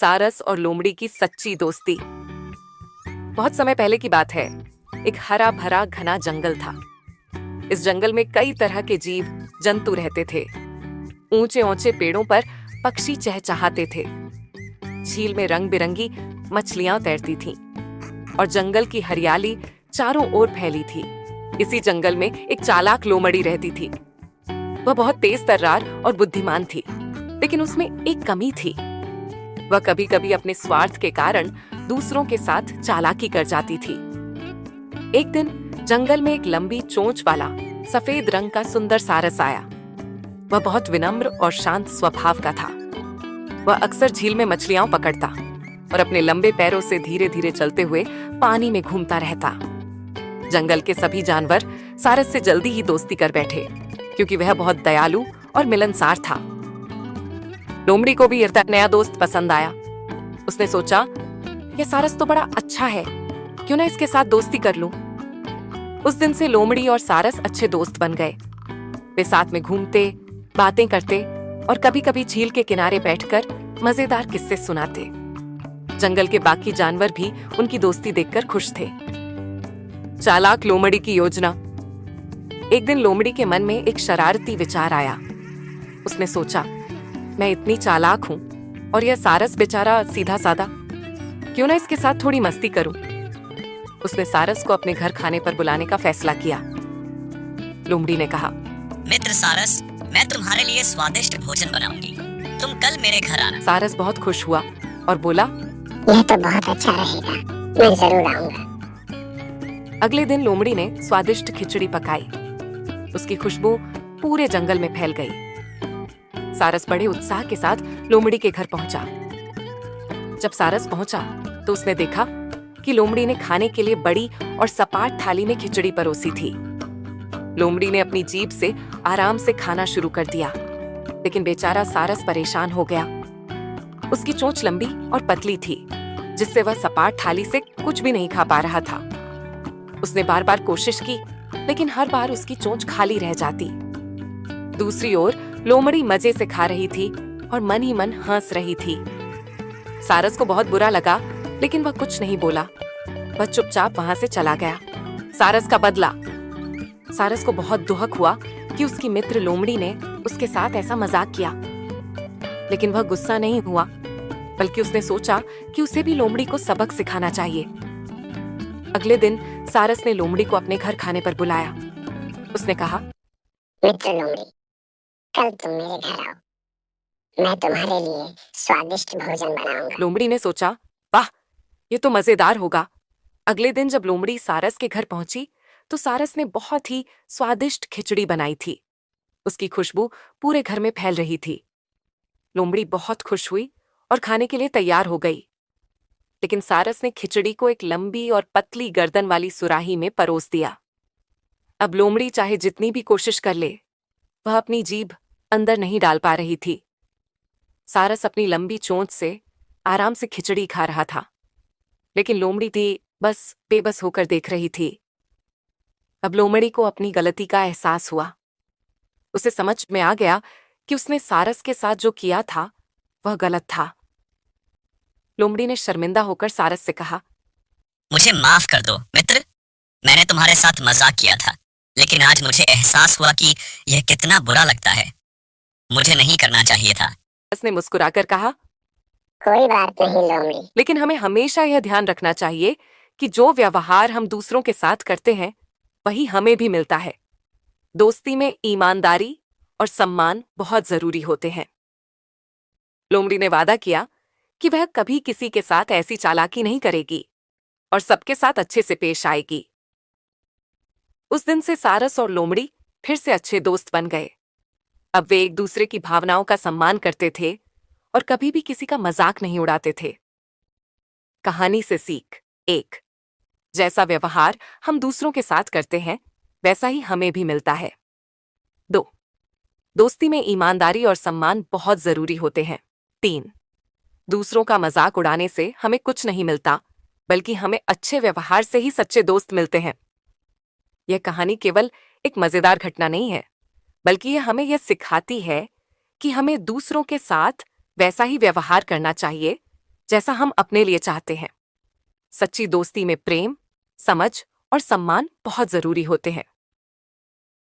सारस और लोमड़ी की सच्ची दोस्ती। बहुत समय पहले की बात है। एक हरा भरा घना जंगल था। इस जंगल में कई तरह के जीव जंतु रहते थे। ऊंचे ऊंचे पेड़ों पर पक्षी चहचहाते थे। झील में रंग बिरंगी मछलियां तैरती थीं और जंगल की हरियाली चारों ओर फैली थी। इसी जंगल में एक चालाक लोमड़ी रहती थी। वह बहुत तेज तर्रार और बुद्धिमान थी, लेकिन उसमें एक कमी थी। वह कभी कभी अपने स्वार्थ के कारण दूसरों के साथ चालाकी कर जाती थी। एक दिन जंगल में एक लंबी चोंच वाला सफेद रंग का सुंदर सारस आया। वह बहुत विनम्र और शांत स्वभाव का था। वह अक्सर झील में मछलियां पकड़ता और अपने लंबे पैरों से धीरे धीरे चलते हुए पानी में घूमता रहता। जंगल के सभी जानवर सारस से जल्दी ही दोस्ती कर बैठे, क्योंकि वह बहुत दयालु और मिलनसार था। लोमड़ी को भी नया दोस्त पसंद आया। उसने सोचा, यह सारस तो बड़ा अच्छा है, क्यों ना इसके साथ दोस्ती कर लूं। उस दिन से लोमड़ी और सारस अच्छे दोस्त बन गए। वे साथ में घूमते, बातें करते और कभी-कभी झील के किनारे बैठकर मजेदार किस्से सुनाते। जंगल के बाकी जानवर भी उनकी दोस्ती देखकर खुश थे। चालाक लोमड़ी की योजना। एक दिन लोमड़ी के मन में एक शरारती विचार आया। उसने सोचा, मैं इतनी चालाक हूं और यह सारस बेचारा सीधा सादा, क्यों ना इसके साथ थोड़ी मस्ती करूं। उसने सारस को अपने घर खाने पर बुलाने का फैसला किया। लोमड़ी ने कहा, मित्र सारस, मैं तुम्हारे लिए स्वादिष्ट भोजन बनाऊंगी। तुम कल मेरे घर आना। सारस बहुत खुश हुआ और बोला, यह तो बहुत अच्छा रहेगा, मैं जरूर आऊंगा। अगले दिन लोमड़ी ने स्वादिष्ट खिचड़ी पकाई। उसकी खुशबू पूरे जंगल में फैल गई। सारस बड़े उत्साह के साथ लोमड़ी के घर पहुंचा। जब सारस पहुंचा तो उसने देखा कि लोमड़ी ने खाने के लिए बड़ी और सपाट थाली में खिचड़ी परोसी थी। लोमड़ी ने अपनी जीभ से आराम से खाना शुरू कर दिया, लेकिन बेचारा सारस परेशान हो गया। उसकी चोंच लंबी और पतली थी, जिससे वह सपाट थाली से कुछ भी नहीं खा पा रहा था। उसने बार बार कोशिश की, लेकिन हर बार उसकी चोंच खाली रह जाती। दूसरी ओर लोमड़ी मजे से खा रही थी और मन ही मन हंस रही थी। सारस को बहुत बुरा लगा, लेकिन वह कुछ नहीं बोला। वह चुपचाप वहां से चला गया। सारस का बदला। सारस को बहुत दुख हुआ कि उसकी मित्र लोमड़ी ने उसके साथ ऐसा मजाक किया, लेकिन वह गुस्सा नहीं हुआ, बल्कि उसने सोचा कि उसे भी लोमड़ी को सबक सिखाना चाहिए। अगले दिन सारस ने लोमड़ी को अपने घर खाने पर बुलाया। उसने कहा, मित्र लोमड़ी, कल तुम मेरे घर आओ, मैं तुम्हारे लिए स्वादिष्ट भोजन बनाऊंगा। लोमड़ी ने सोचा, वाह, ये तो मजेदार होगा। अगले दिन जब लोमड़ी सारस के घर पहुंची तो सारस ने बहुत ही स्वादिष्ट खिचड़ी बनाई थी। उसकी खुशबू पूरे घर में फैल रही थी। लोमड़ी बहुत खुश हुई और खाने के लिए तैयार हो गई, लेकिन सारस ने खिचड़ी को एक लंबी और पतली गर्दन वाली सुराही में परोस दिया। अब लोमड़ी चाहे जितनी भी कोशिश कर ले, वह अपनी जीभ अंदर नहीं डाल पा रही थी। सारस अपनी लंबी चोंच से आराम से खिचड़ी खा रहा था, लेकिन लोमड़ी थी बस बेबस होकर देख रही थी। अब लोमड़ी को अपनी गलती का एहसास हुआ। उसे समझ में आ गया कि उसने सारस के साथ जो किया था वह गलत था। लोमड़ी ने शर्मिंदा होकर सारस से कहा, मुझे माफ कर दो मित्र, मैंने तुम्हारे साथ मजाक किया था, लेकिन आज मुझे एहसास हुआ कि यह कितना बुरा लगता है। मुझे नहीं करना चाहिए था। सारस ने मुस्कुराकर कहा, कोई बात नहीं लोमड़ी, लेकिन हमें हमेशा यह ध्यान रखना चाहिए कि जो व्यवहार हम दूसरों के साथ करते हैं वही हमें भी मिलता है। दोस्ती में ईमानदारी और सम्मान बहुत जरूरी होते हैं। लोमड़ी ने वादा किया कि वह कभी किसी के साथ ऐसी चालाकी नहीं करेगी और सबके साथ अच्छे से पेश आएगी। उस दिन से सारस और लोमड़ी फिर से अच्छे दोस्त बन गए। अब वे एक दूसरे की भावनाओं का सम्मान करते थे और कभी भी किसी का मजाक नहीं उड़ाते थे। कहानी से सीख एक, जैसा व्यवहार हम दूसरों के साथ करते हैं वैसा ही हमें भी मिलता है। 2, दोस्ती में ईमानदारी और सम्मान बहुत जरूरी होते हैं। 3, दूसरों का मजाक उड़ाने से हमें कुछ नहीं मिलता, बल्कि हमें अच्छे व्यवहार से ही सच्चे दोस्त मिलते हैं। यह कहानी केवल एक मजेदार घटना नहीं है, बल्कि यह हमें यह सिखाती है कि हमें दूसरों के साथ वैसा ही व्यवहार करना चाहिए जैसा हम अपने लिए चाहते हैं। सच्ची दोस्ती में प्रेम, समझ और सम्मान बहुत जरूरी होते हैं।